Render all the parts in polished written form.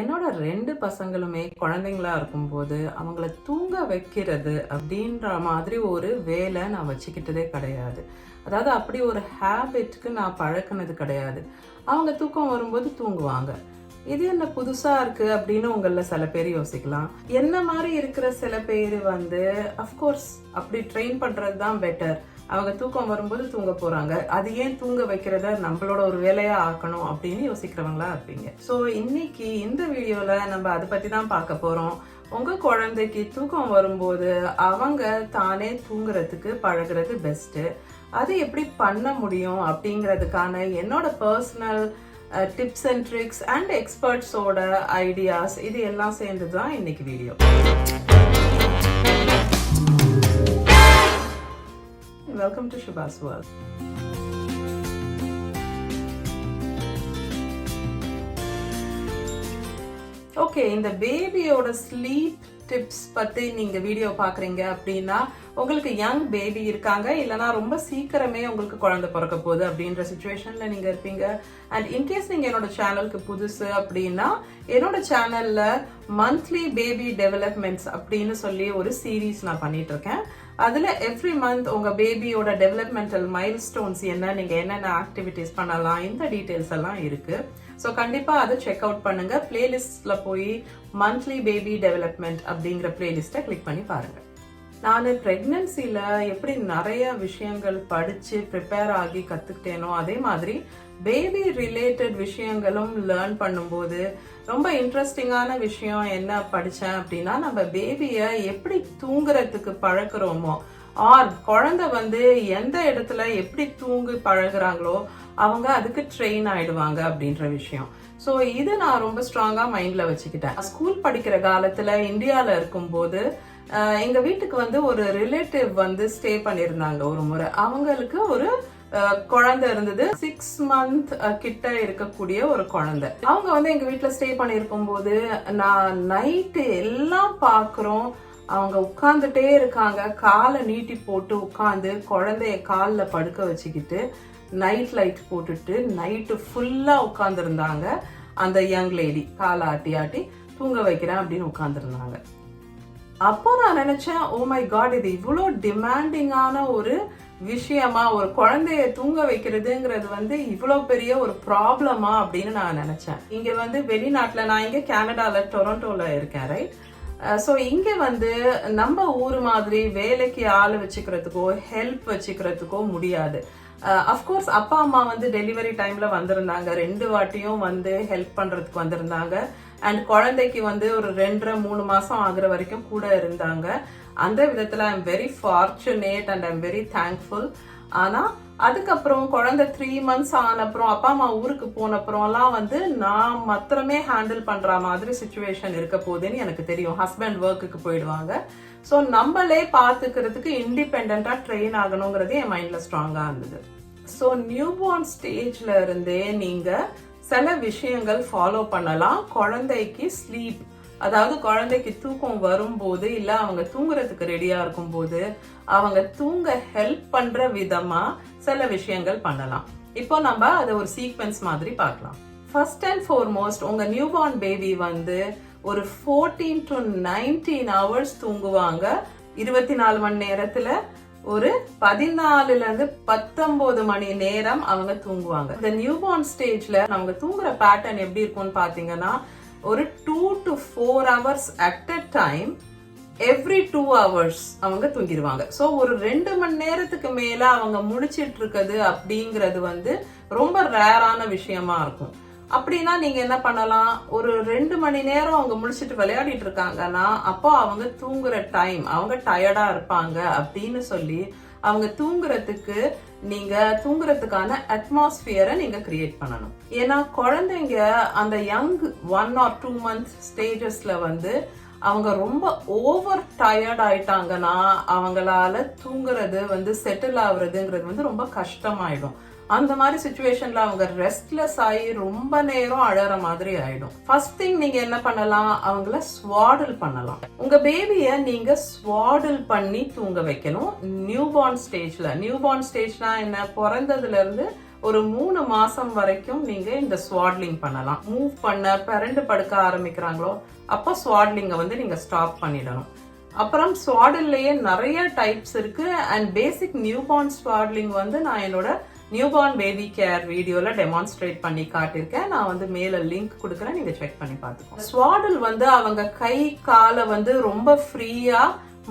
என்னோட 2 பசங்களுமே குழந்தைங்களா இருக்கும்போது, அவங்கள தூங்க வைக்கிறது அப்படின்ற மாதிரி ஒரு வேலை நான் வச்சுக்கிட்டதே கிடையாது. அதாவது அப்படி ஒரு ஹேபிட்க்கு நான் பழக்குனது கிடையாது. அவங்க தூக்கம் வரும்போது தூங்குவாங்க. இது என்ன புதுசா இருக்கு அப்படின்னு உங்கள சில பேர் யோசிக்கலாம். என்ன மாதிரி இருக்கிற சில பேர் வந்து அஃப்கோர்ஸ் அப்படி ட்ரெயின் பண்றது தான் பெட்டர். அவங்க தூக்கம் வரும்போது தூங்க போறாங்க, அது ஏன் தூங்க வைக்கிறத நம்மளோட ஒரு வேலையா ஆக்கணும் அப்படின்னு யோசிக்கிறவங்களா இருப்பீங்க. ஸோ இன்னைக்கு இந்த வீடியோல நம்ம அதை பத்தி தான் பார்க்க போறோம். உங்க குழந்தைக்கு தூக்கம் வரும்போது அவங்க தானே தூங்குறதுக்கு பழகுறது பெஸ்ட். அது எப்படி பண்ண முடியும் அப்படிங்கிறதுக்கான என்னோட personal tips and tricks and எக்ஸ்பர்ட்ஸோட ஐடியாஸ் இது எல்லாம் சேர்ந்து தான் இன்னைக்கு video. Welcome to Shubha's World. Okay, இந்த பேபியோட ஸ்லீப் டிப்ஸ் பத்தி நீங்க வீடியோ பாக்குறீங்க அப்படின்னா உங்களுக்கு யங் பேபி இருக்காங்க, இல்லைனா ரொம்ப சீக்கிரமே உங்களுக்கு குழந்தை பிறக்க போகுது அப்படின்ற சுச்சுவேஷன்ல நீங்க இருப்பீங்க. அண்ட் இன்கேஸ் நீங்க என்னோட சேனலுக்கு புதுசு அப்படின்னா என்னோட சேனல்ல மந்த்லி பேபி டெவலப்மெண்ட்ஸ் அப்படின்னு சொல்லி ஒரு சீரீஸ் நான் பண்ணிட்டு இருக்கேன். அதுல எவ்ரி மந்த் உங்க பேபியோட டெவலப்மெண்டல் மைல்ஸ்டோன்ஸ் என்ன, நீங்க என்னென்ன ஆக்டிவிட்டிஸ் பண்ணலாம், இந்த டீடைல்ஸ் எல்லாம் இருக்கு. ஸோ கண்டிப்பா அதை செக் அவுட் பண்ணுங்க. பிளேலிஸ்ட்ல போய் மந்த்லி பேபி டெவலப்மெண்ட் அப்படிங்கிற பிளேலிஸ்ட்டை கிளிக் பண்ணி பாருங்க. நான் பிரெக்னன்சில எப்படி நிறைய விஷயங்கள் படிச்சு ப்ரிப்பேர் ஆகி கத்துக்கிட்டேனோ அதே மாதிரி பேபி ரிலேட்டட் விஷயங்களும் லேர்ன் பண்ணும்போது ரொம்ப இன்ட்ரெஸ்டிங்கான விஷயம் என்ன படிச்சேன் அப்படின்னா, நம்ம பேபியை எப்படி தூங்குறதுக்கு பழக்கிறோமோ ஆர் குழந்தை வந்து எந்த இடத்துல எப்படி தூங்கு பழகுறாங்களோ அவங்க அதுக்கு ட்ரெயின் ஆயிடுவாங்க அப்படின்ற விஷயம். ஸோ இது நான் ரொம்ப ஸ்ட்ராங்கா மைண்ட்ல வச்சுக்கிட்டேன். ஸ்கூல் படிக்கிற காலத்துல இந்தியால இருக்கும்போது எங்க வீட்டுக்கு வந்து ஒரு ரிலேட்டிவ் வந்து ஸ்டே பண்ணியிருந்தாங்க ஒரு முறை. அவங்களுக்கு ஒரு குழந்தை இருந்தது, 6 month கிட்ட இருக்கக்கூடிய ஒரு குழந்தை. அவங்க வந்து எங்க வீட்டுல ஸ்டே பண்ணியிருக்கும் போது நான் நைட்டு எல்லாம் பாக்குறோம், அவங்க உட்கார்ந்துட்டே இருக்காங்க, காலை நீட்டி போட்டு உட்கார்ந்து குழந்தைய காலில் படுக்க வச்சுக்கிட்டு நைட் லைட் போட்டுட்டு நைட்டு ஃபுல்லா உட்கார்ந்துருந்தாங்க. அந்த யங் லேடி காலை ஆட்டி ஆட்டி தூங்க வைக்கிறேன் அப்படின்னு உட்கார்ந்துருந்தாங்க. அப்போ நான் நினைச்சேன், ஓ மை காட், இது இவ்வளோ டிமாண்டிங்கான ஒரு விஷயமா, ஒரு குழந்தைய தூங்க வைக்கிறதுங்கிறது வந்து இவ்வளோ பெரிய ஒரு ப்ராப்ளமா அப்படின்னு நான் நினைச்சேன். இங்க வந்து வெளிநாட்டுல, நான் இங்க கனடால டொரண்டோல இருக்கேன், ரைட். ஸோ இங்கே வந்து நம்ம ஊர் மாதிரி வேலைக்கு ஆள் வச்சுக்கிறதுக்கோ ஹெல்ப் வச்சுக்கிறதுக்கோ முடியாது. அஃப்கோர்ஸ் அப்பா அம்மா வந்து டெலிவரி டைம்ல வந்திருந்தாங்க, 2 வாட்டியும் வந்து ஹெல்ப் பண்றதுக்கு வந்திருந்தாங்க. அண்ட் குழந்தைக்கு வந்து ஒரு 2.5-3 மாசம் ஆகுற வரைக்கும் கூட இருந்தாங்க. அந்த விதத்துல I am very fortunate and I am very thankful. ஆனா அதுக்கப்புறம் குழந்தை 3 months ஆனப்புறம் அப்பா அம்மா ஊருக்கு போனப்புறம்லாம் வந்து நான் மாத்திரமே ஹேண்டில் பண்ற மாதிரி சுச்சுவேஷன் இருக்க போகுதுன்னு எனக்கு தெரியும். ஹஸ்பண்ட் ஒர்க்குக்கு போயிடுவாங்க. ஸோ நம்மளே பார்த்துக்கிறதுக்கு இண்டிபெண்டா ட்ரெயின் ஆகணுங்கிறது என் மைண்ட்ல ஸ்ட்ராங்கா இருந்தது. ஸோ நியூபார்ன் ஸ்டேஜ்ல இருந்தே நீங்க சில விஷயங்கள் ஃபாலோ பண்ணலாம். குழந்தைக்கு ஸ்லீப், அதாவது குழந்தைக்கு தூக்கம் வரும்போது இல்ல அவங்க தூங்குறதுக்கு ரெடியா இருக்கும் போது அவங்க தூங்க ஹெல்ப் பண்ற விதமா சில விஷயங்கள் பண்ணலாம். இப்போ நம்ம அதை ஒரு சீக்வென்ஸ் மாதிரி பார்க்கலாம். ஃபர்ஸ்ட் அண்ட் ஃபார்மோஸ்ட், உங்க நியூபார்ன் பேபி வந்து ஒரு 14 to 19 hours தூங்குவாங்க. 24 மணி நேரத்துல ஒரு 14 to 19 மணி நேரம் அவங்க தூங்குவாங்க. இந்த நியூபார்ன் ஸ்டேஜ்ல அவங்க தூங்குற பேட்டர்ன் எப்படி இருக்கும்னு பாத்தீங்கன்னா, ஒரு 2 to 4 hours at a time every 2 hours அவங்க தூங்கிடுவாங்க. ஸோ ஒரு 2 மணி நேரத்துக்கு மேல அவங்க முழிச்சிட்டு இருக்குது அப்படிங்கிறது வந்து ரொம்ப ரேரான விஷயமா இருக்கும். அப்படின்னா நீங்க என்ன பண்ணலாம், ஒரு 2 மணி நேரம் அவங்க முழிச்சிட்டு விளையாடிட்டு இருக்காங்கன்னா அப்போ அவங்க தூங்குற டைம், அவங்க டயர்டா இருப்பாங்க அப்படின்னு சொல்லி அவங்க தூங்குறதுக்கு நீங்க தூங்குறதுக்கான அட்மாஸ்பியரை நீங்க கிரியேட் பண்ணணும். ஏன்னா குழந்தைங்க அந்த யங் 1 or 2 months ஸ்டேஜஸ்ல வந்து அவங்க ரொம்ப ஓவர் டயர்ட் ஆயிட்டாங்கன்னா அவங்களால தூங்குறது வந்து செட்டில் ஆகுறதுங்கிறது வந்து ரொம்ப கஷ்டமாயிடும். அந்த மாதிரி சிச்சுவேஷன்ல அவங்க ரெஸ்ட்லெஸ் ஆகி ரொம்ப நேரம் அழற மாதிரி ஆயிடும். ஃபர்ஸ்ட் திங் நீங்க என்ன பண்ணலாம், அவங்கள ஸ்வாடில் பண்ணலாம். உங்க பேபிய நீங்க ஸ்வாடில் பண்ணி தூங்க வைக்கணும் நியூபார்ன் ஸ்டேஜ்ல. நியூபார்ன் ஸ்டேஜ்னா என்ன, பிறந்ததுல இருந்து ஒரு 3 மாசம் வரைக்கும் நீங்க இந்த ஸ்வாட்லிங் பண்ணலாம். மூவ் பண்ண பிறண்டு படுக்க ஆரம்பிக்கிறாங்களோ அப்போ ஸ்வாட்லிங்கை வந்து நீங்க ஸ்டாப் பண்ணிடணும். அப்புறம் ஸ்வாடல்லையே நிறைய டைப்ஸ் இருக்கு. அண்ட் பேசிக் நியூபார்ன் ஸ்வாட்லிங் வந்து நான் என்னோட நியூபார்ன் பேபி கேர் வீடியோல டெமான்ஸ்ட்ரேட் பண்ணி காட்டியிருக்கேன். நான் வந்து மேல லிங்க் கொடுக்குறேன், நீங்க செக் பண்ணி பார்த்துக்கோங்க. ஸ்வாடல் வந்து அவங்க கை காலை வந்து ரொம்ப ஃப்ரீயா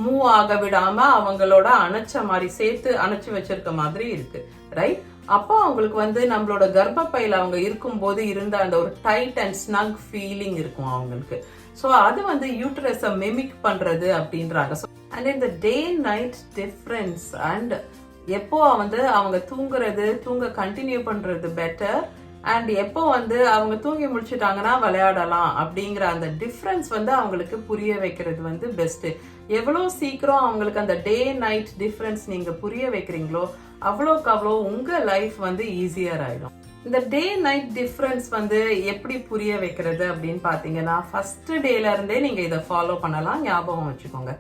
மூவ் ஆக விடாம அவங்களோட அணைச்ச மாதிரி சேர்த்து அணைச்சு வச்சிருக்க மாதிரி இருக்கு, ரைட்? அப்போ அவங்களுக்கு வந்து நம்மளோட கர்ப்பப்பையில அவங்க இருக்கும்போது இருந்த அந்த ஒரு டைட் அண்ட் ஸ்னக் ஃபீலிங் இருக்கும் அவங்களுக்கு. ஸோ அது வந்து யூட்ரஸை மிமிக் பண்றது அப்படின்றாங்க. அண்ட் இந்த டே நைட் டிஃப்ரென்ஸ் அண்ட் எப்போ வந்து அவங்க தூங்க கண்டினியூ பண்றது பெட்டர், அண்ட் எப்போ வந்து அவங்க தூங்கி முடிச்சுட்டாங்கன்னா விளையாடலாம் அப்படிங்கிற அந்த டிஃப்ரென்ஸ் வந்து அவங்களுக்கு புரிய வைக்கிறது வந்து பெஸ்ட். எவ்வளோ சீக்கிரம் அவங்களுக்கு அந்த டே நைட் டிஃப்ரென்ஸ் நீங்க புரிய வைக்கிறீங்களோ அவ்வளோக்கு அவ்வளோ உங்க லைஃப் வந்து ஈஸியர் ஆயிடும். இந்த டே நைட் டிஃப்ரென்ஸ் வந்து எப்படி புரிய வைக்கிறது அப்படின்னு பாத்தீங்கன்னா, ஃபர்ஸ்ட் டேல இருந்தே நீங்க இதை ஃபாலோ பண்ணலாம். ஞாபகம் வச்சுக்கோங்க,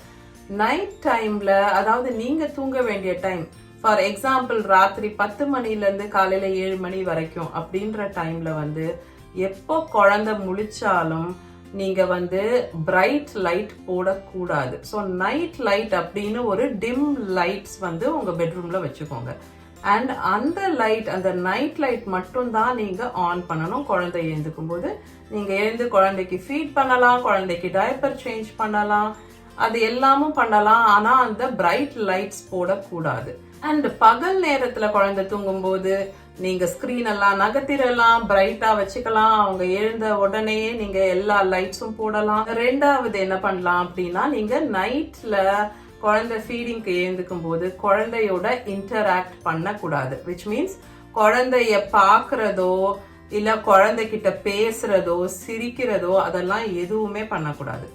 நைட் டைம்ல, அதாவது நீங்க தூங்க வேண்டிய டைம், ஃபார் எக்ஸாம்பிள் ராத்திரி 10 மணில இருந்து காலையில 7 மணி வரைக்கும் அப்படின்ற டைம்ல வந்து எப்போ குழந்தை முழிச்சாலும் நீங்க வந்து பிரைட் லைட் போடக்கூடாது. ஸோ நைட் லைட் அப்படின்னு ஒரு டிம் லைட்ஸ் வந்து உங்க பெட்ரூம்ல வச்சுக்கோங்க. அண்ட் அந்த லைட், அந்த நைட் லைட் மட்டும் தான் நீங்க ஆன் பண்ணணும். குழந்தை எழுந்துக்கும் போது நீங்க எழுந்து குழந்தைக்கு ஃபீட் பண்ணலாம், குழந்தைக்கு டைப்பர் சேஞ்ச் பண்ணலாம், அது எல்லாமும் பண்ணலாம். ஆனா அந்த பிரைட் லைட்ஸ் போடக்கூடாது. அண்ட் பகல் நேரத்துல குழந்தை தூங்கும் போது நீங்க ஸ்கிரீன் எல்லாம் நகர்த்திடலாம், பிரைட்டா வச்சுக்கலாம். அவங்க எழுந்த உடனே நீங்க எல்லா லைட்ஸும் போடலாம். ரெண்டாவது என்ன பண்ணலாம் அப்படின்னா, நீங்க நைட்ல குழந்தை ஃபீடிங்க்கு எழுந்துக்கும் போது குழந்தையோட இன்டராக்ட் பண்ணக்கூடாது. விச் மீன்ஸ் குழந்தைய பாக்குறதோ இல்ல குழந்தைகிட்ட பேசுறதோ சிரிக்கிறதோ அதெல்லாம் எதுவுமே பண்ணக்கூடாது.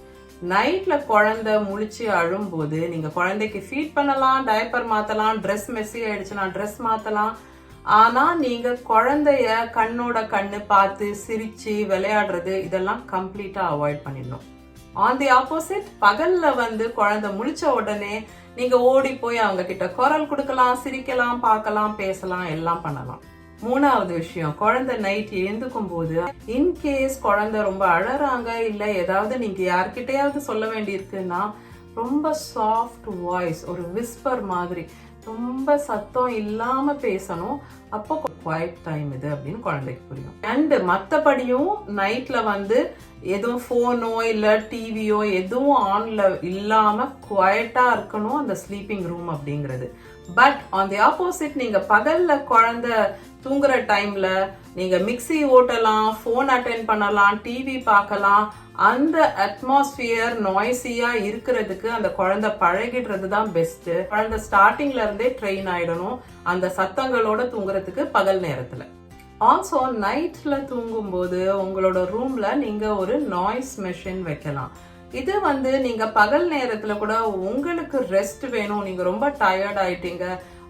நைட்ல குழந்தை முழிச்சு அழும்போது நீங்க குழந்தைக்கு ஃபீட் பண்ணலாம், டைப்பர் மாத்தலாம், ட்ரெஸ் மெஸ்ஸி ஆயிடுச்சுன்னா ட்ரெஸ் மாத்தலாம். ஆனா நீங்க குழந்தைய கண்ணோட கண்ணு பார்த்து சிரிச்சு விளையாடுறது இதெல்லாம் கம்ப்ளீட்டா அவாய்ட் பண்ணிடணும். ஆன் தி ஆப்போசிட், பகல்ல வந்து குழந்தை முழிச்ச உடனே நீங்க ஓடி போய் அவங்க கிட்ட குரல் கொடுக்கலாம், சிரிக்கலாம், பார்க்கலாம், பேசலாம், எல்லாம் பண்ணலாம். மூணாவது விஷயம், குழந்தை நைட் எழுந்துக்கும் போது இன்கேஸ் குழந்தை ரொம்ப அழறாங்க இல்ல ஏதாவது நீங்க யார்கிட்டயாவது சொல்ல வேண்டியிருக்குன்னா ரொம்ப சாஃப்ட் வாய்ஸ், ஒரு விஸ்பர் மாதிரி, ரொம்ப சத்தம் இல்லாம பேசணும். அப்போ குவைட் டைம் இது அப்படின்னு குழந்தைக்கு புரியும். அண்ட் மற்றபடியும் நைட்ல வந்து எதுவும் போனோ இல்ல டிவியோ எதுவும் ஆன்ல இல்லாம குவைட்டா இருக்கணும் அந்த ஸ்லீப்பிங் ரூம் அப்படிங்கிறது. பட் ஆன் தி ஆப்போசிட், நீங்க பகல்ல குழந்தை தூங்குற டைம்ல நீங்க மிக்ஸி ஓட்டலாம், போன் அட்டென்ட் பண்ணலாம், டிவி பார்க்கலாம். அந்த அட்மாஸ்பியர் நாய்ஸியா இருக்கிறதுக்கு அந்த குழந்தை பழகிடுறது தான் பெஸ்ட். குழந்தை ஸ்டார்டிங்ல இருந்தே ட்ரெயின் ஆயிடணும் அந்த சத்தங்களோட தூங்குறதுக்கு பகல் நேரத்துல. ஆல்சோ நைட்ல தூங்கும் போது உங்களோட ரூம்ல நீங்க ஒரு நாய்ஸ் மெஷின் வைக்கலாம். இது வந்து நீங்க பகல் நேரத்துல கூட உங்களுக்கு ரெஸ்ட் வேணும், நீங்க ரொம்ப டயர்ட் ஆயிட்டீங்க,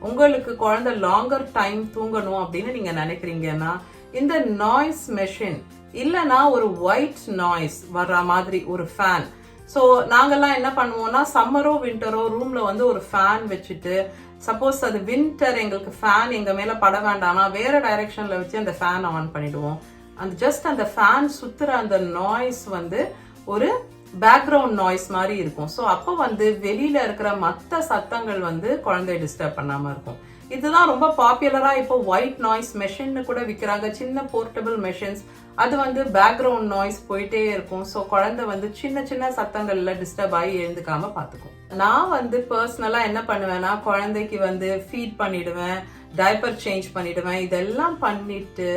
உங்களுக்கு குழந்தை லாங்கர் டைம் தூங்கணும் அப்படின்னு நீங்க நினைக்கிறீங்கன்னா இந்த நாய்ஸ் மெஷின் இல்லனா ஒரு ஒயிட் நாய்ஸ் வர்ற மாதிரி ஒரு ஃபேன். ஸோ நாங்கெல்லாம் என்ன பண்ணுவோம்னா சம்மரோ வின்டரோ ரூம்ல வந்து ஒரு ஃபேன் வச்சுட்டு, சப்போஸ் அது வின்டர் எங்களுக்கு ஃபேன் எங்க மேல பட வேண்டாம்னா வேற டைரக்ஷன்ல வச்சு அந்த ஃபேன் ஆன் பண்ணிடுவோம். அந்த ஜஸ்ட் அந்த ஃபேன் சுத்துற அந்த நாய்ஸ் வந்து ஒரு பேக்ரவுண்ட் நாய்ஸ் மாதிரி இருக்கும். ஸோ அப்போ வந்து வெளியில இருக்கிற மற்ற சத்தங்கள் வந்து குழந்தைய டிஸ்டர்ப் பண்ணாம இருக்கும். இதுதான் ரொம்ப பாப்புலரா இப்போ ஒயிட் நாய்ஸ் மெஷின் கூட விற்கிறாங்க, சின்ன போர்ட்டபிள் மெஷின்ஸ். அது வந்து பேக்ரவுண்ட் நாய்ஸ் போயிட்டே இருக்கும். ஸோ குழந்தை வந்து சின்ன சின்ன சத்தங்கள்ல டிஸ்டர்ப் ஆகி எழுந்துக்காம பார்த்துக்கும். நான் வந்து பர்சனலா என்ன பண்ணுவேன்னா, குழந்தைக்கு வந்து ஃபீட் பண்ணிடுவேன், டைப்பர் சேஞ்ச் பண்ணிடுவேன், இதெல்லாம் பண்ணிட்டு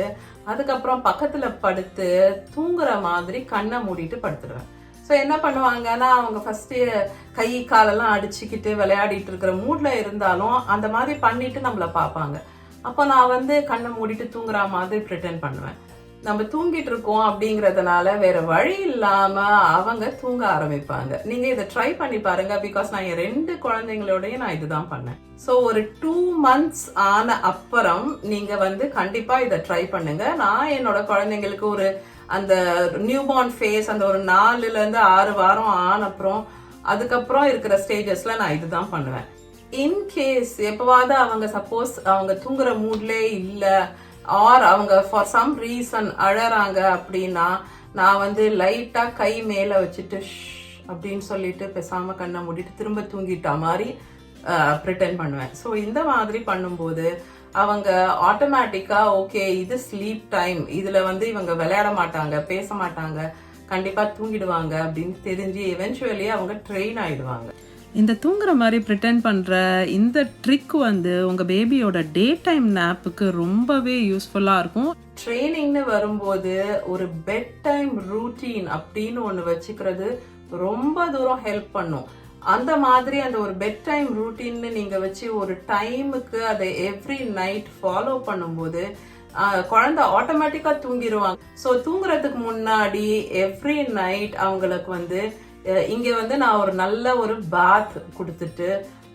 அதுக்கப்புறம் பக்கத்துல படுத்து தூங்குற மாதிரி கண்ணை மூடிட்டு படுத்துடுவேன். ஸோ என்ன பண்ணுவாங்கன்னா, அவங்க ஃபர்ஸ்ட் கை காலெல்லாம் அடிச்சுக்கிட்டு விளையாடிட்டு இருக்கிற மூட்ல இருந்தாலும் அந்த மாதிரி பண்ணிட்டு நம்மள பார்ப்பாங்க. அப்போ நான் வந்து கண்ணை மூடிட்டு தூங்குற மாதிரி ப்ரிட்டெண்ட் பண்ணுவேன். நம்ம தூங்கிட்டு இருக்கோம் அப்படிங்கறதுனால வேற வழி இல்லாம அவங்க தூங்க ஆரம்பிப்பாங்க. நீங்க இதை ட்ரை பண்ணி பாருங்க. பிகாஸ் நான் என் 2 குழந்தைங்களோடய நான் இதுதான் பண்ணேன். ஸோ ஒரு 2 months ஆன அப்புறம் நீங்க வந்து கண்டிப்பா இதை ட்ரை பண்ணுங்க. நான் என்னோட குழந்தைங்களுக்கு ஒரு அந்த நியூபார்ன் ஃபேஸ் அந்த ஒரு 4 to 6 வாரம் ஆன அப்புறம் அதுக்கப்புறம் இருக்கிற ஸ்டேஜஸ்ல நான் இதுதான் பண்ணுவேன். இன்கேஸ் எப்பவாவது அவங்க சப்போஸ் அவங்க தூங்குற மூட்லே இல்லை ஆர் அவங்க ஃபார் சம் ரீசன் அழறாங்க அப்படின்னா நான் வந்து லைட்டா கை மேல வச்சுட்டு அப்படின்னு சொல்லிட்டு பேசாம கண்ணை மூடிட்டு திரும்ப தூங்கிட்டா மாதிரி ப்ரிட்டெண்ட் பண்ணுவேன். ஸோ இந்த மாதிரி பண்ணும்போது அவங்க ஆட்டோமேட்டிக்கா ஓகே இது ஸ்லீப் டைம், இதுல வந்து இவங்க விளையாட மாட்டாங்க, பேச மாட்டாங்க, கண்டிப்பா தூங்கிடுவாங்க அப்படின்னு தெரிஞ்சு எவென்ச்சுவலி அவங்க ட்ரெயின் ஆயிடுவாங்க. இந்த தூங்குற மாதிரி ப்ரிட்டெண்ட் பண்ணுற இந்த ட்ரிக் வந்து உங்கள் பேபியோட டே டைம் நேப்புக்கு ரொம்பவே யூஸ்ஃபுல்லாக இருக்கும். ட்ரைனிங்னு வரும்போது ஒரு பெட் டைம் ரூட்டீன் அப்படின்னு ஒன்று வச்சுக்கிறது ரொம்ப தூரம் ஹெல்ப் பண்ணும். அந்த மாதிரி அந்த ஒரு பெட் டைம் ரூட்டீன்னு நீங்கள் வச்சு ஒரு டைமுக்கு அதை எவ்ரி நைட் ஃபாலோ பண்ணும்போது குழந்தை ஆட்டோமேட்டிக்காக தூங்கிடுவாங்க. ஸோ தூங்குறதுக்கு முன்னாடி எவ்ரி நைட் அவங்களுக்கு வந்து இங்க வந்து நான் ஒரு நல்ல ஒரு பாத் கொடுத்துட்டு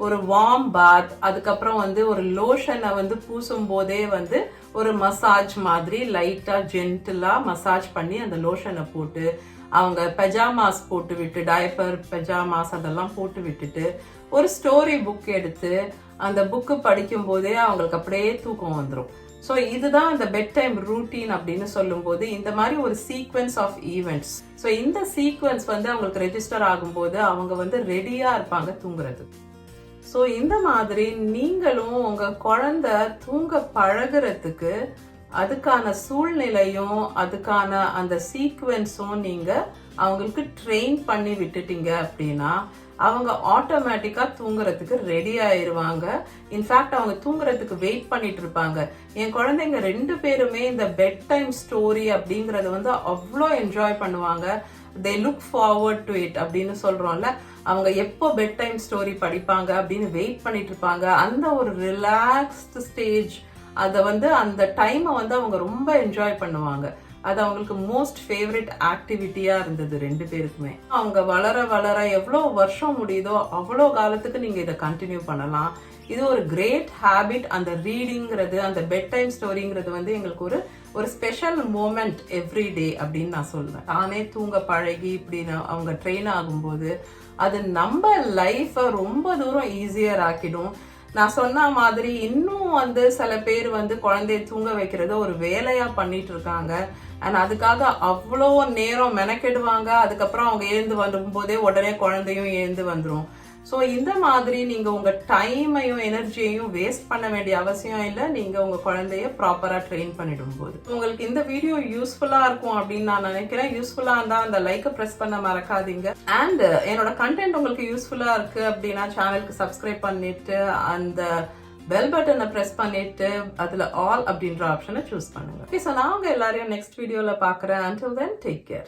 ஒரு வார்ம் பாத், அதுக்கப்புறம் வந்து ஒரு லோஷனை வந்து பூசும் போதே வந்து ஒரு மசாஜ் மாதிரி லைட்டா ஜென்டிலா மசாஜ் பண்ணி அந்த லோஷனை போட்டு அவங்க பெஜாமாஸ் போட்டு விட்டு டயப்பர் பெஜாமாஸ் அதெல்லாம் போட்டு விட்டுட்டு ஒரு ஸ்டோரி புக் எடுத்து அந்த புக்கு படிக்கும் போதே அவங்களுக்கு அப்படியே தூக்கம் வந்துடும். ஸோ இதுதான் இந்த பெட் டைம் ரூட்டீன் அப்படின்னு சொல்லும்போது இந்த மாதிரி ஒரு சீக்வன்ஸ் ஆஃப் ஈவெண்ட்ஸ். ஸோ இந்த சீக்வன்ஸ் வந்து அவங்களுக்கு ரெஜிஸ்டர் ஆகும்போது அவங்க வந்து ரெடியா இருப்பாங்க தூங்குறது. ஸோ இந்த மாதிரி நீங்களும் உங்க குழந்தை தூங்க பழகிறதுக்கு அதுக்கான சூழ்நிலையும் அதுக்கான அந்த சீக்வன்ஸும் நீங்க அவங்களுக்கு ட்ரெயின் பண்ணி விட்டுட்டீங்க அப்படின்னா அவங்க ஆட்டோமேட்டிக்கா தூங்குறதுக்கு ரெடி ஆயிருவாங்க. இன்ஃபேக்ட் அவங்க தூங்குறதுக்கு வெயிட் பண்ணிட்டு இருப்பாங்க. என் குழந்தைங்க 2 பேருமே இந்த பெட் டைம் ஸ்டோரி அப்படிங்கறத வந்து அவ்வளோ என்ஜாய் பண்ணுவாங்க. They look forward to it அப்படின்னு சொல்றோம்ல, அவங்க எப்போ பெட் டைம் ஸ்டோரி படிப்பாங்க அப்படின்னு வெயிட் பண்ணிட்டு இருப்பாங்க. அந்த ஒரு ரிலாக்ஸ்டு ஸ்டேஜ் அதை வந்து அந்த டைமை வந்து அவங்க ரொம்ப என்ஜாய் பண்ணுவாங்க. அது அவங்களுக்கு மோஸ்ட் ஃபேவரட் ஆக்டிவிட்டியா இருந்தது 2 பேருக்குமே. அவங்க வளர வளர எவ்வளோ வருஷம் முடியுதோ அவ்வளோ காலத்துக்கு நீங்க இதை கண்டினியூ பண்ணலாம். இது ஒரு கிரேட் ஹேபிட். அந்த ரீடிங்கிறது அந்த பெட் டைம் ஸ்டோரிங்கிறது வந்து எங்களுக்கு ஒரு ஸ்பெஷல் மூமெண்ட் எவ்ரி டே அப்படின்னு நான் சொல்லுவேன். தானே தூங்க பழகி இப்படி அவங்க ட்ரெயின் ஆகும்போது அது நம்ம லைஃபை ரொம்ப தூரம் ஈஸியர் ஆக்கிடும். நான் சொன்ன மாதிரி இன்னும் வந்து சில பேர் வந்து குழந்தைய தூங்க வைக்கிறத ஒரு வேலையா பண்ணிட்டு இருக்காங்க. அண்ட் அதுக்காக அவ்வளோ நேரம் மெனக்கெடுவாங்க. அதுக்கப்புறம் அவங்க எழுந்து வரும்போதே உடனே குழந்தையும் எழுந்து வந்துடும். ஸோ இந்த மாதிரி நீங்க உங்க டைமையும் எனர்ஜியையும் வேஸ்ட் பண்ண வேண்டிய அவசியம் இல்லை, நீங்க உங்க குழந்தைய ப்ராப்பரா ட்ரெயின் பண்ணிடும் போது. உங்களுக்கு இந்த வீடியோ யூஸ்ஃபுல்லா இருக்கும் அப்படின்னு நான் நினைக்கிறேன். யூஸ்ஃபுல்லா இருந்தா அந்த லைக்கை பிரஸ் பண்ண மறக்காதீங்க. அண்ட் என்னோட கண்டென்ட் உங்களுக்கு யூஸ்ஃபுல்லா இருக்கு அப்படின்னா சேனலுக்கு சப்ஸ்கிரைப் பண்ணிட்டு அந்த பெல் பட்டனை பிரஸ் பண்ணிட்டு அதுல ஆல் அப்படின்ற ஆப்ஷனை சூஸ் பண்ணுங்க. ஓகே, ஸோ நான் உங்க எல்லாரையும் நெக்ஸ்ட் வீடியோல பாக்குறேன். until then take care.